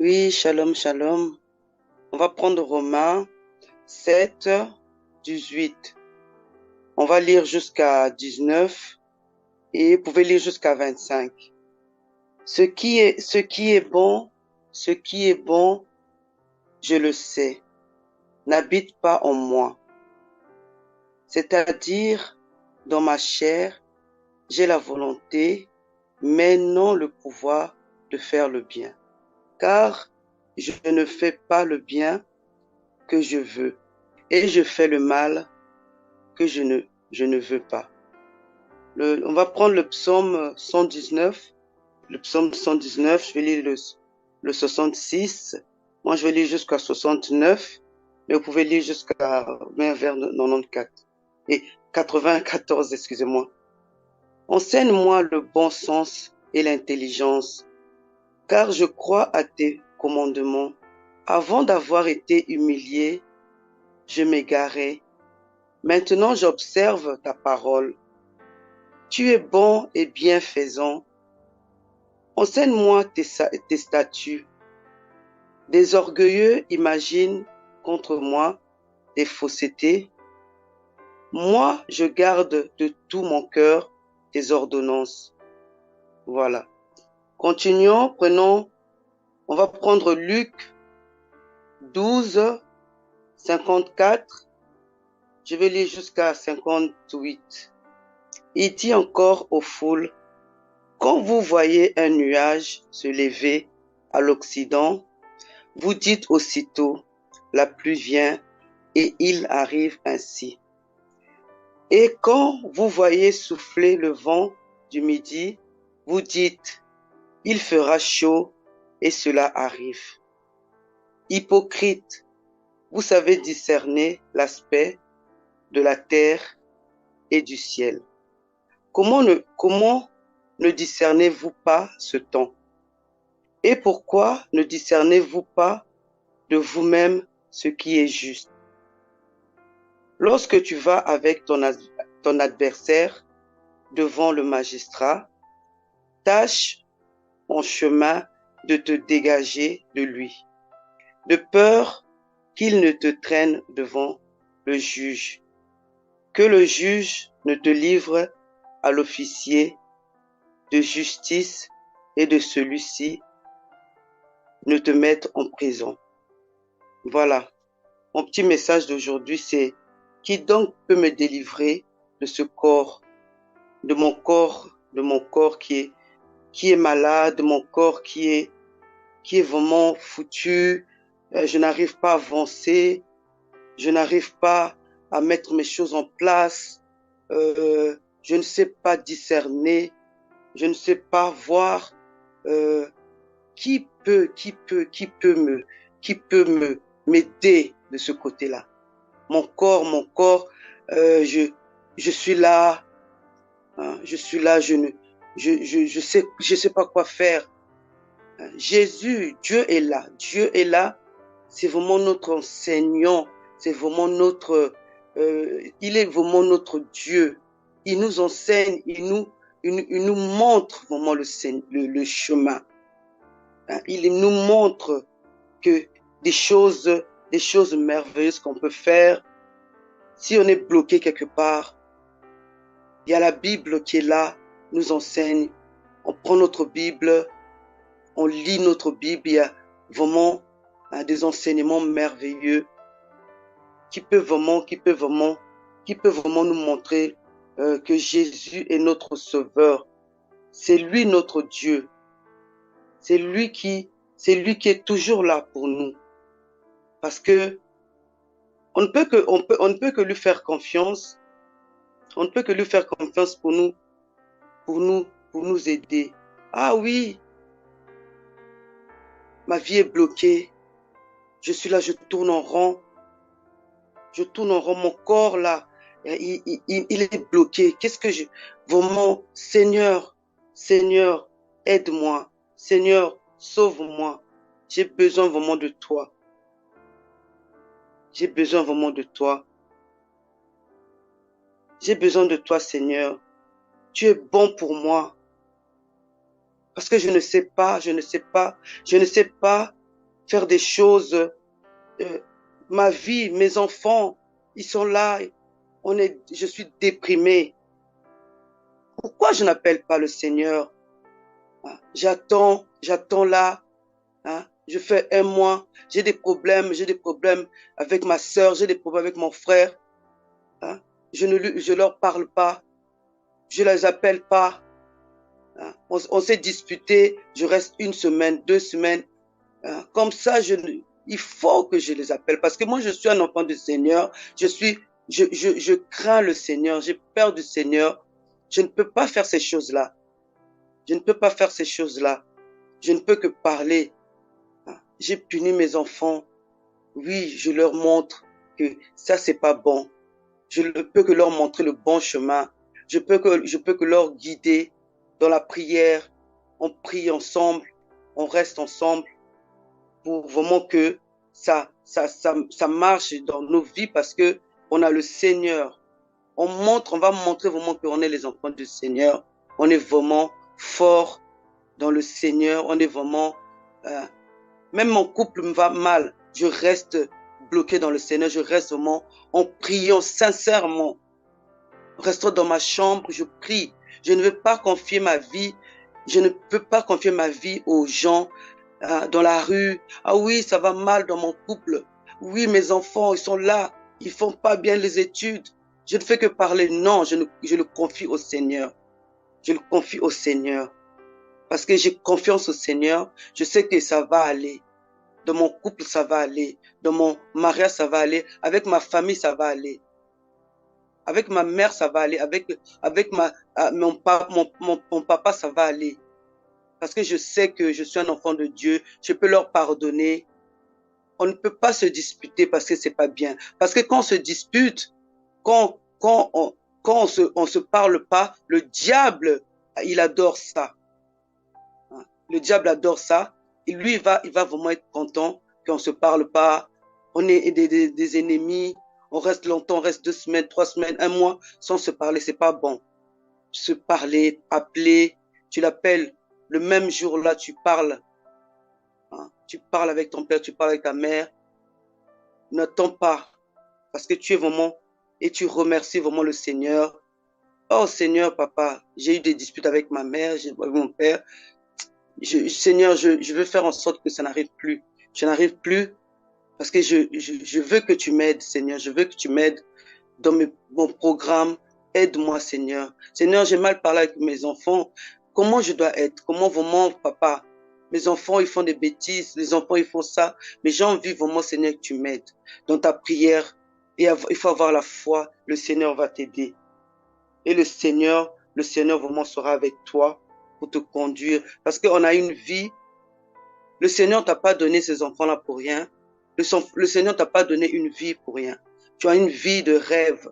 Oui, shalom, shalom. On va prendre Romains 7, 18. On va lire jusqu'à 19 et vous pouvez lire jusqu'à 25. Ce qui est bon, je le sais, n'habite pas en moi. C'est-à-dire, dans ma chair, j'ai la volonté, mais non le pouvoir de faire le bien. Car je ne fais pas le bien que je veux, et je fais le mal que je ne veux pas. On va prendre le psaume 119. Le psaume 119, je vais lire le 66. Moi, je vais lire jusqu'à 69. Mais vous pouvez lire jusqu'à vers 94. Et 94, excusez-moi. Enseigne-moi le bon sens et l'intelligence, car je crois à tes commandements. Avant d'avoir été humilié, je m'égarais. Maintenant, j'observe ta parole. Tu es bon et bienfaisant. Enseigne-moi tes statuts. Des orgueilleux imaginent contre moi des faussetés. Moi, je garde de tout mon cœur tes ordonnances. Voilà. Continuons, on va prendre Luc 12, 54. Je vais lire jusqu'à 58. Il dit encore aux foules, quand vous voyez un nuage se lever à l'Occident, vous dites aussitôt, la pluie vient, et il arrive ainsi. Et quand vous voyez souffler le vent du midi, vous dites, il fera chaud, et cela arrive. Hypocrite, vous savez discerner l'aspect de la terre et du ciel. Comment ne discernez-vous pas ce temps? Et pourquoi ne discernez-vous pas de vous-même ce qui est juste? Lorsque tu vas avec ton adversaire devant le magistrat, tâche en chemin de te dégager de lui, de peur qu'il ne te traîne devant le juge, que le juge ne te livre à l'officier de justice et de celui-ci ne te mette en prison. Voilà. Mon petit message d'aujourd'hui, c'est qui donc peut me délivrer de ce corps, de mon corps qui est malade, de mon corps qui est vraiment foutu. Je n'arrive pas à avancer, je n'arrive pas à mettre mes choses en place. Je ne sais pas discerner, je ne sais pas voir qui peut m'aider de ce côté-là. Mon corps, je suis là, hein, je sais pas quoi faire. Jésus, Dieu est là, c'est vraiment notre enseignant, c'est vraiment il est vraiment notre Dieu. Il nous enseigne, il nous montre vraiment le chemin. Il nous montre que des choses merveilleuses qu'on peut faire. Si on est bloqué quelque part, il y a la Bible qui est là, nous enseigne. On prend notre Bible, on lit notre Bible, il y a vraiment des enseignements merveilleux qui peuvent vraiment nous montrer que Jésus est notre Sauveur. C'est lui notre Dieu. C'est lui qui est toujours là pour nous. Parce que on ne peut que lui faire confiance. On ne peut que lui faire confiance pour nous aider. Ah oui, ma vie est bloquée. Je suis là, je tourne en rond. Mon corps là, il est bloqué. Vraiment, Seigneur, aide-moi. Seigneur, sauve-moi. J'ai besoin vraiment de toi. J'ai besoin vraiment de toi. J'ai besoin de toi, Seigneur. Tu es bon pour moi. Parce que je ne sais pas faire des choses. Ma vie, mes enfants, ils sont là. Je suis déprimé. Pourquoi je n'appelle pas le Seigneur? J'attends là. Je fais un mois, j'ai des problèmes avec ma soeur, j'ai des problèmes avec mon frère. Je leur parle pas, je les appelle pas. On s'est disputé, je reste 1 semaine, 2 semaines. Comme ça, il faut que je les appelle parce que moi, je suis un enfant du Seigneur. Je crains le Seigneur, j'ai peur du Seigneur. Je ne peux pas faire ces choses-là. Je ne peux pas faire ces choses-là. Je ne peux que parler. J'ai puni mes enfants. Oui, je leur montre que ça, c'est pas bon. Je ne peux que leur montrer le bon chemin. Je peux que leur guider dans la prière. On prie ensemble, on reste ensemble pour vraiment que ça marche dans nos vies parce que on a le Seigneur. On va montrer vraiment qu'on est les enfants du Seigneur. On est vraiment fort dans le Seigneur. On est vraiment, même mon couple me va mal. Je reste bloqué dans le Seigneur. Je reste vraiment en priant sincèrement. Restons dans ma chambre, je prie. Je ne veux pas confier ma vie. Je ne peux pas confier ma vie aux gens dans la rue. Ah oui, ça va mal dans mon couple. Oui, mes enfants, ils sont là. Ils font pas bien les études. Je ne fais que parler. Non, je le confie au Seigneur. Je le confie au Seigneur. Parce que j'ai confiance au Seigneur. Je sais que ça va aller. Dans mon couple, ça va aller. Dans mon mariage, ça va aller. Avec ma famille, ça va aller. Avec ma mère, ça va aller. Avec mon papa, ça va aller. Parce que je sais que je suis un enfant de Dieu. Je peux leur pardonner. On ne peut pas se disputer parce que c'est pas bien. Parce que quand on se dispute, quand on se parle pas, le diable, il adore ça. Le diable adore ça. Et lui, il va vraiment être content qu'on se parle pas. On est des ennemis. On reste longtemps, on reste 2 semaines, 3 semaines, 1 mois sans se parler. C'est pas bon. Se parler, appeler, tu l'appelles le même jour-là, tu parles. Tu parles avec ton père, tu parles avec ta mère. N'attends pas, parce que tu es vraiment, et tu remercies vraiment le Seigneur. Oh Seigneur, papa, j'ai eu des disputes avec ma mère, avec mon père. Seigneur, je veux faire en sorte que ça n'arrive plus. Je n'arrive plus parce que je veux que tu m'aides, Seigneur. Je veux que tu m'aides dans mon programme. Aide-moi, Seigneur. Seigneur, j'ai mal parlé avec mes enfants. Comment je dois être? Comment vraiment, papa? Mes enfants, ils font des bêtises. Les enfants, ils font ça. Mais j'ai envie vraiment, Seigneur, que tu m'aides dans ta prière. Et il faut avoir la foi. Le Seigneur va t'aider. Et le Seigneur vraiment sera avec toi pour te conduire. Parce qu'on a une vie. Le Seigneur t'a pas donné ces enfants-là pour rien. Le Seigneur t'a pas donné une vie pour rien. Tu as une vie de rêve.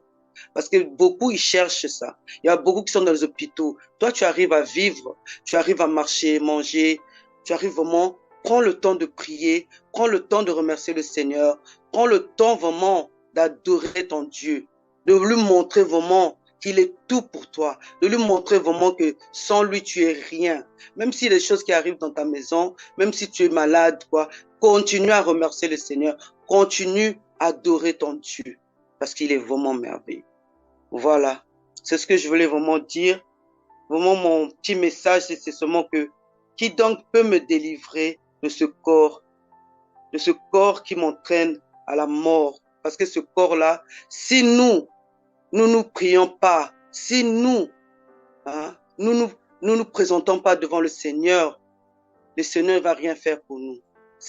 Parce que beaucoup, ils cherchent ça. Il y a beaucoup qui sont dans les hôpitaux. Toi, tu arrives à vivre. Tu arrives à marcher, manger. Tu arrives vraiment, prends le temps de prier. Prends le temps de remercier le Seigneur. Prends le temps vraiment d'adorer ton Dieu. De lui montrer vraiment qu'il est tout pour toi. De lui montrer vraiment que sans lui, tu es rien. Même si les choses qui arrivent dans ta maison, même si tu es malade, quoi, continue à remercier le Seigneur. Continue à adorer ton Dieu. Parce qu'il est vraiment merveilleux. Voilà. C'est ce que je voulais vraiment dire. Vraiment, mon petit message, c'est seulement que qui donc peut me délivrer de ce corps qui m'entraîne à la mort. Parce que ce corps-là, si nous prions pas, si nous nous présentons pas devant le Seigneur ne va rien faire pour nous.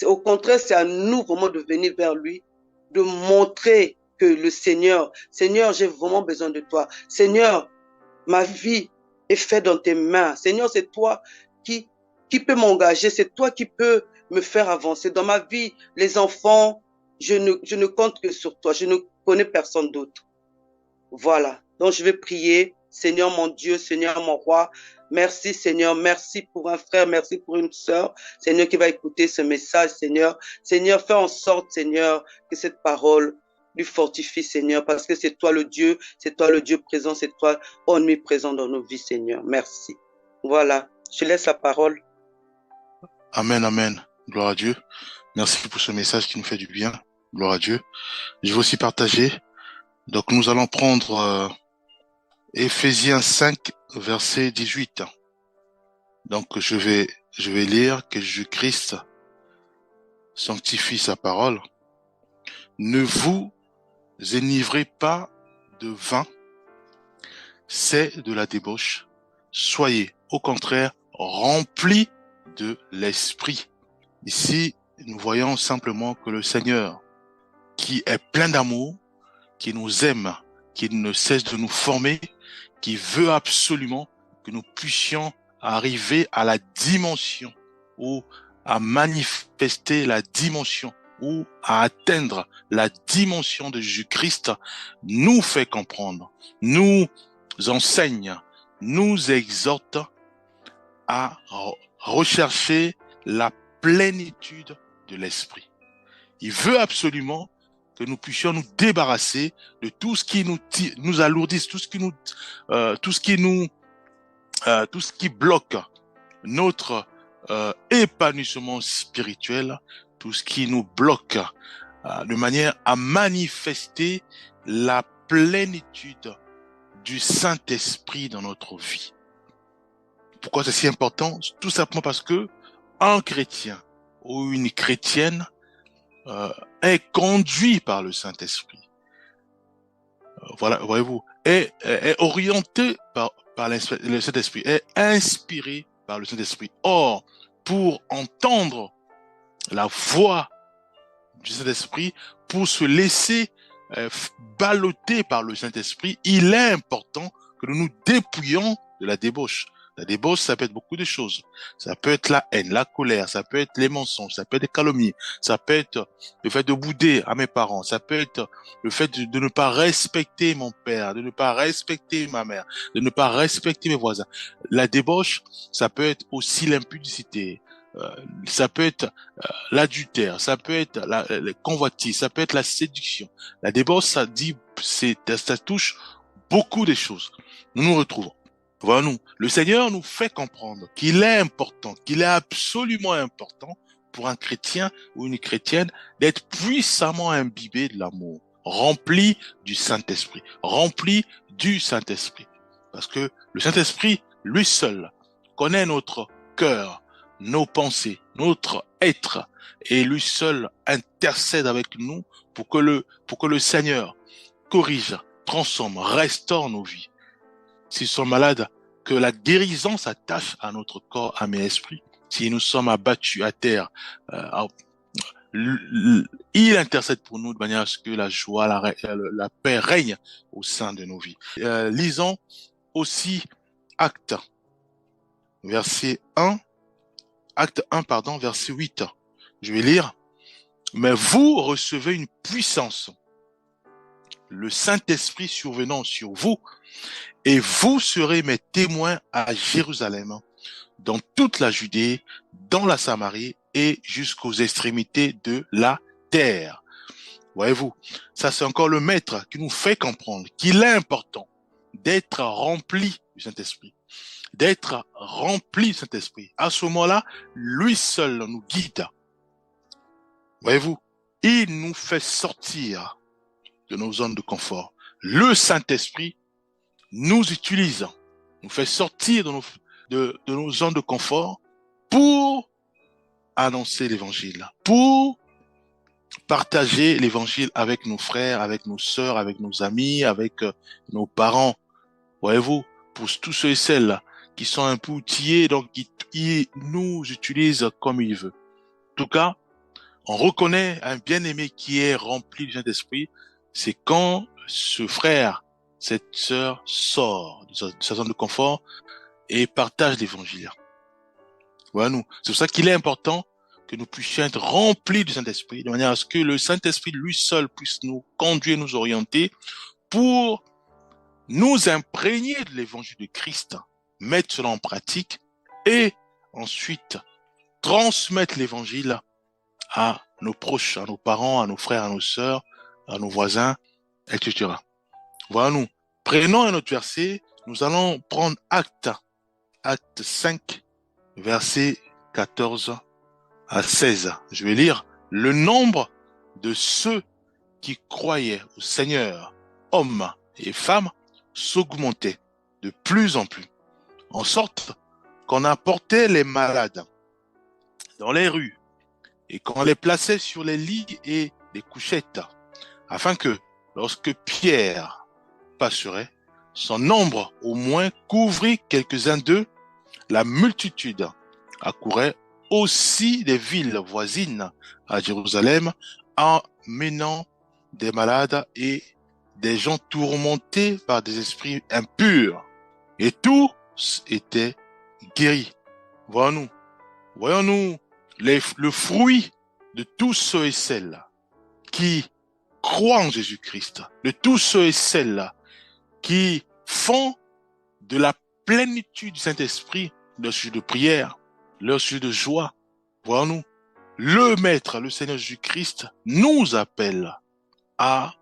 Au contraire, c'est à nous vraiment de venir vers lui, de montrer que le Seigneur, j'ai vraiment besoin de toi. Seigneur, ma vie est faite dans tes mains. Seigneur, c'est toi qui peut m'engager, c'est toi qui peux me faire avancer. Dans ma vie, les enfants, je ne compte que sur toi. Je ne connais personne d'autre. Voilà. Donc, je vais prier. Seigneur mon Dieu, Seigneur mon roi, merci Seigneur, merci pour un frère, merci pour une sœur, Seigneur qui va écouter ce message, Seigneur. Seigneur, fais en sorte, Seigneur, que cette parole lui fortifie, Seigneur, parce que c'est toi le Dieu présent, c'est toi omniprésent dans nos vies, Seigneur. Merci. Voilà, je laisse la parole. Amen, amen. Gloire à Dieu. Merci pour ce message qui nous fait du bien. Gloire à Dieu. Je vais aussi partager. Donc, nous allons prendre Éphésiens 5, verset 18. Donc, je vais lire que Jésus-Christ sanctifie sa parole. Ne vous enivrez pas de vin, c'est de la débauche. Soyez, au contraire, remplis de l'esprit. Ici, nous voyons simplement que le Seigneur, qui est plein d'amour, qui nous aime, qui ne cesse de nous former, qui veut absolument que nous puissions arriver à la dimension ou à manifester la dimension ou à atteindre la dimension de Jésus-Christ, nous fait comprendre, nous enseigne, nous exhorte à rechercher la plénitude de l'esprit. Il veut absolument que nous puissions nous débarrasser de tout ce qui nous alourdisse, tout ce qui bloque notre épanouissement spirituel, tout ce qui nous bloque de manière à manifester la plénitude du Saint-Esprit dans notre vie. Pourquoi c'est si important? Tout simplement parce que un chrétien ou une chrétienne est conduit par le Saint-Esprit. Voilà, voyez-vous, est orienté par le Saint-Esprit, est inspiré par le Saint-Esprit. Or, pour entendre la voix du Saint-Esprit, pour se laisser balloter par le Saint-Esprit, il est important que nous nous dépouillions de la débauche. La débauche, ça peut être beaucoup de choses. Ça peut être la haine, la colère, ça peut être les mensonges, ça peut être les calomnies, ça peut être le fait de bouder à mes parents, ça peut être le fait de ne pas respecter mon père, de ne pas respecter ma mère, de ne pas respecter mes voisins. La débauche, ça peut être aussi l'impudicité, ça peut être l'adultère, ça peut être la convoitise, ça peut être la séduction. La débauche, ça touche beaucoup de choses. Nous nous retrouvons. Voilà, le Seigneur nous fait comprendre qu'il est important, qu'il est absolument important pour un chrétien ou une chrétienne d'être puissamment imbibé de l'amour, rempli du Saint-Esprit, rempli du Saint-Esprit. Parce que le Saint-Esprit, lui seul, connaît notre cœur, nos pensées, notre être, et lui seul intercède avec nous pour que le Seigneur corrige, transforme, restaure nos vies. S'ils sont malades, que la guérison s'attache à notre corps, âme et esprit. Si nous sommes abattus à terre, il intercède pour nous de manière à ce que la joie, la paix règne au sein de nos vies. Lisons aussi Acte 1, verset 8. Je vais lire. Mais vous recevez une puissance, le Saint-Esprit survenant sur vous, et vous serez mes témoins à Jérusalem, dans toute la Judée, dans la Samarie et jusqu'aux extrémités de la terre. Voyez-vous, ça c'est encore le maître qui nous fait comprendre qu'il est important d'être rempli du Saint-Esprit. D'être rempli du Saint-Esprit. À ce moment-là, lui seul nous guide. Voyez-vous, il nous fait sortir de nos zones de confort. Le Saint-Esprit nous utilise, nous fait sortir de nos zones de confort pour annoncer l'évangile, pour partager l'évangile avec nos frères, avec nos sœurs, avec nos amis, avec nos parents. Voyez-vous, pour tous ceux et celles qui sont un peu outillés, donc ils nous utilisent comme ils veulent. En tout cas, on reconnaît un bien-aimé qui est rempli du Saint-Esprit, c'est quand ce frère, cette sœur sort de sa zone de confort et partage l'évangile. Voilà, c'est pour ça qu'il est important que nous puissions être remplis du Saint-Esprit, de manière à ce que le Saint-Esprit lui seul puisse nous conduire, nous orienter pour nous imprégner de l'évangile de Christ, mettre cela en pratique et ensuite transmettre l'évangile à nos proches, à nos parents, à nos frères, à nos sœurs, à nos voisins, etc. Voilà, prenons un autre verset, nous allons prendre Acte 5, verset 14 à 16. Je vais lire le nombre de ceux qui croyaient au Seigneur, hommes et femmes, s'augmentait de plus en plus, en sorte qu'on apportait les malades dans les rues et qu'on les plaçait sur les lits et les couchettes, afin que, lorsque Pierre passerait, son nombre au moins couvrit quelques-uns d'eux, la multitude accourait aussi des villes voisines à Jérusalem, emmenant des malades et des gens tourmentés par des esprits impurs. Et tous étaient guéris. Voyons-nous le fruit de tous ceux et celles qui croient en Jésus-Christ, de tous ceux et celles qui font de la plénitude du Saint-Esprit leur sujet de prière, leur sujet de joie. Voyons-nous, le Maître, le Seigneur Jésus-Christ, nous appelle à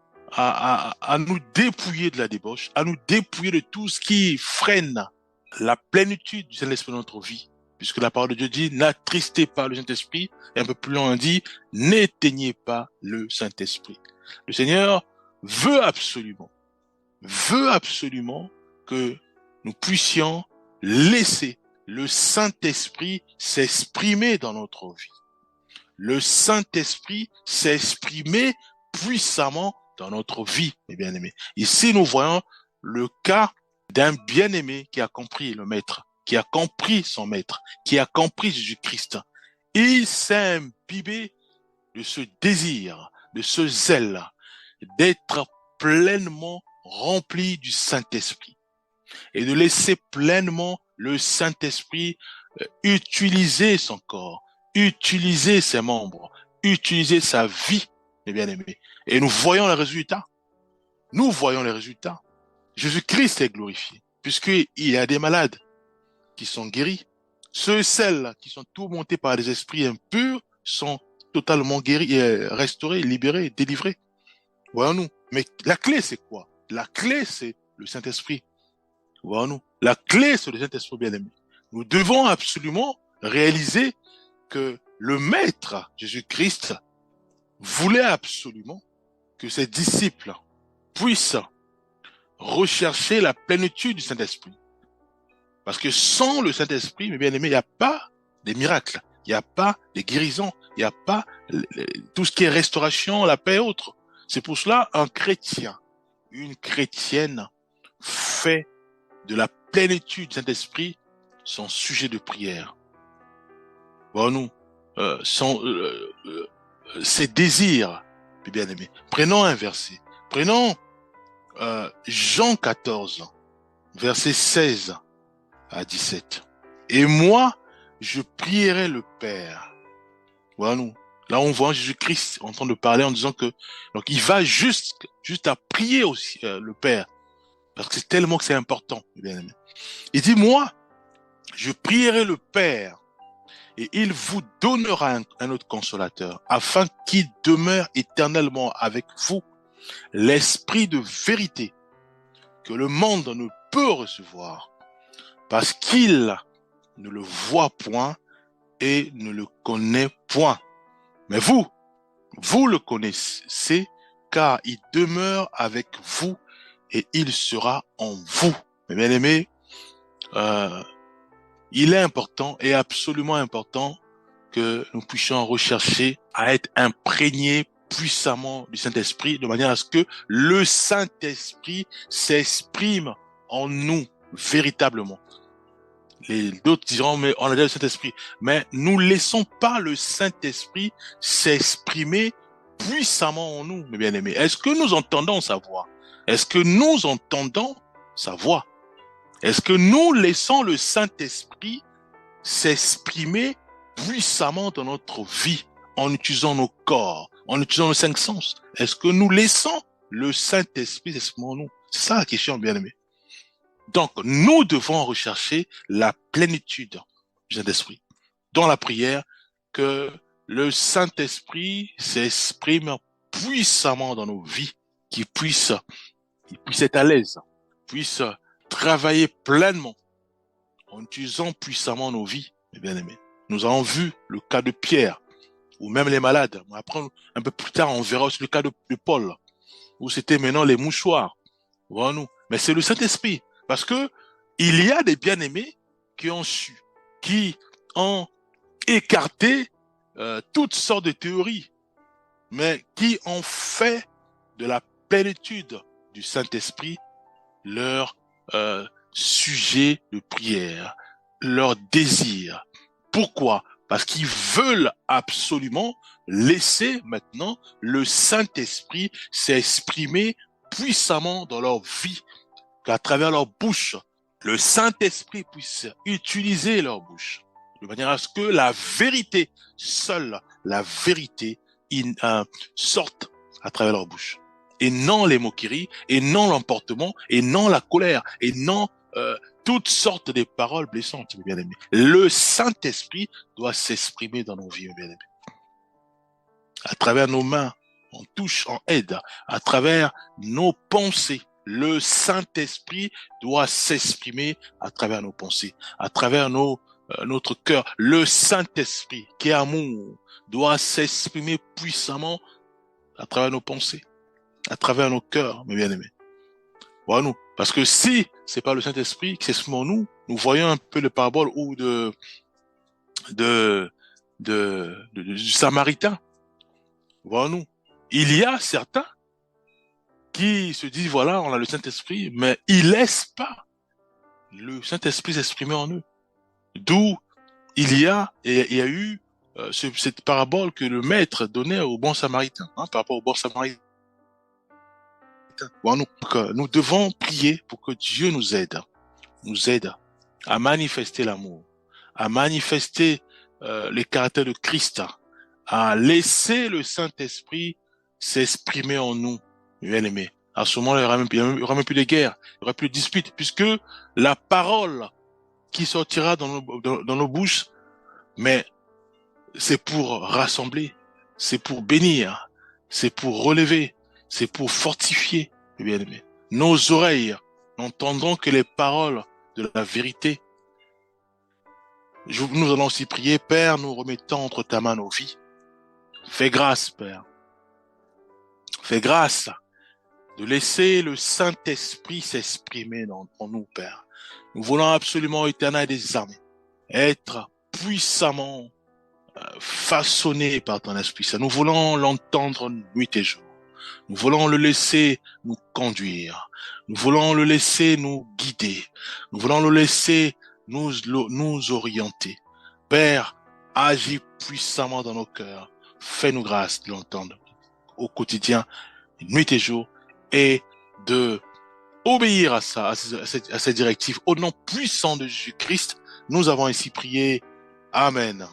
nous dépouiller de la débauche, à nous dépouiller de tout ce qui freine la plénitude du Saint-Esprit dans notre vie. Puisque la parole de Dieu dit, n'attristez pas le Saint-Esprit, et un peu plus loin on dit, n'éteignez pas le Saint-Esprit. Le Seigneur veut absolument que nous puissions laisser le Saint-Esprit s'exprimer dans notre vie. Le Saint-Esprit s'exprimer puissamment dans notre vie, mes bien-aimés. Ici, nous voyons le cas d'un bien-aimé qui a compris le Maître, qui a compris son Maître, qui a compris Jésus-Christ. Il s'est imbibé de ce désir, de ce zèle, d'être pleinement rempli du Saint-Esprit et de laisser pleinement le Saint-Esprit utiliser son corps, utiliser ses membres, utiliser sa vie, mes bien-aimés. Et nous voyons les résultats. Nous voyons les résultats. Jésus-Christ est glorifié, puisqu'il y a des malades qui sont guéris. Ceux et celles qui sont tourmentés par des esprits impurs sont totalement guéris, restaurés, libérés, délivrés. Voyons-nous. Mais la clé, c'est quoi? La clé, c'est le Saint-Esprit. Voyons-nous. La clé, c'est le Saint-Esprit, bien-aimé. Nous devons absolument réaliser que le Maître, Jésus-Christ, voulait absolument que ses disciples puissent rechercher la plénitude du Saint-Esprit. Parce que sans le Saint-Esprit, mes bien-aimés, il n'y a pas des miracles, il n'y a pas des guérisons, il n'y a pas tout ce qui est restauration, la paix et autres. C'est pour cela un chrétien, une chrétienne fait de la plénitude du Saint-Esprit son sujet de prière. Voyons-nous, ses désirs, mes bien-aimés. Prenons un verset. Prenons Jean 14, verset 16 à 17. Et moi, je prierai le Père. Voyons-nous. Là, on voit Jésus-Christ en train de parler en disant que, donc, il va juste à prier aussi le Père. Parce que c'est tellement que c'est important, bien aimé. Il dit, moi, je prierai le Père et il vous donnera un autre consolateur afin qu'il demeure éternellement avec vous l'esprit de vérité que le monde ne peut recevoir parce qu'il ne le voit point et ne le connaît point. Mais vous le connaissez car il demeure avec vous et il sera en vous. Mes bien-aimés, il est important et absolument important que nous puissions rechercher à être imprégnés puissamment du Saint-Esprit de manière à ce que le Saint-Esprit s'exprime en nous véritablement. D'autres diront, mais on a déjà le Saint-Esprit. Mais nous laissons pas le Saint-Esprit s'exprimer puissamment en nous, mes bien-aimés. Est-ce que nous entendons sa voix? Est-ce que nous entendons sa voix? Est-ce que nous laissons le Saint-Esprit s'exprimer puissamment dans notre vie en utilisant nos corps, en utilisant nos 5 sens? Est-ce que nous laissons le Saint-Esprit s'exprimer en nous? C'est ça la question, bien-aimés. Donc, nous devons rechercher la plénitude du Saint-Esprit dans la prière, que le Saint-Esprit s'exprime puissamment dans nos vies, qu'il puisse être à l'aise, puisse travailler pleinement en utilisant puissamment nos vies, mes bien-aimés. Nous avons vu le cas de Pierre. ou même les malades. Après, un peu plus tard, on verra aussi le cas de Paul, où c'était maintenant les mouchoirs. Voyons-nous. Mais c'est le Saint-Esprit. Parce que il y a des bien-aimés qui ont su, qui ont écarté toutes sortes de théories, mais qui ont fait de la plénitude du Saint-Esprit leur sujet de prière, leur désir. Pourquoi? Parce qu'ils veulent absolument laisser maintenant le Saint-Esprit s'exprimer puissamment dans leur vie, qu'à travers leur bouche, le Saint-Esprit puisse utiliser leur bouche, de manière à ce que la vérité, seule la vérité, sorte à travers leur bouche. Et non les moqueries, et non l'emportement, et non la colère, et non toutes sortes de paroles blessantes, mes bien-aimés. Le Saint-Esprit doit s'exprimer dans nos vies, mes bien-aimés. À travers nos mains, on touche, on aide. À travers nos pensées, le Saint-Esprit doit s'exprimer à travers nos pensées, à travers notre cœur. Le Saint-Esprit, qui est amour, doit s'exprimer puissamment à travers nos pensées, à travers nos cœurs, mes bien-aimés. Voilà, nous. Parce que si c'est pas le Saint-Esprit qui s'exprime en nous, nous voyons un peu le parabole ou du Samaritain. Voilà, nous. Il y a certains qui se disent, voilà, on a le Saint-Esprit, mais ils laissent pas le Saint-Esprit s'exprimer en eux. D'où il y a eu cette parabole que le maître donnait au bon Samaritain, par rapport au bon Samaritain. Bon, nous devons prier pour que Dieu nous aide à manifester l'amour, à manifester le caractère de Christ, à laisser le Saint-Esprit s'exprimer en nous, bien-aimés. À ce moment-là, il n'y aura même plus de guerre, il n'y aura plus de disputes, puisque la parole qui sortira dans nos bouches, mais c'est pour rassembler, c'est pour bénir, c'est pour relever, c'est pour fortifier, bien-aimés. Nos oreilles n'entendront que les paroles de la vérité. Nous allons aussi prier, Père, nous remettons entre ta main nos vies. Fais grâce, Père. Fais grâce de laisser le Saint-Esprit s'exprimer en nous, Père. Nous voulons absolument, Éternel des armées, être puissamment façonnés par ton Esprit Saint. Nous voulons l'entendre nuit et jour. Nous voulons le laisser nous conduire. Nous voulons le laisser nous guider. Nous voulons le laisser nous orienter. Père, agis puissamment dans nos cœurs. Fais-nous grâce de l'entendre au quotidien, nuit et jour, et de obéir à cette directive. Au nom puissant de Jésus-Christ, nous avons ainsi prié. Amen.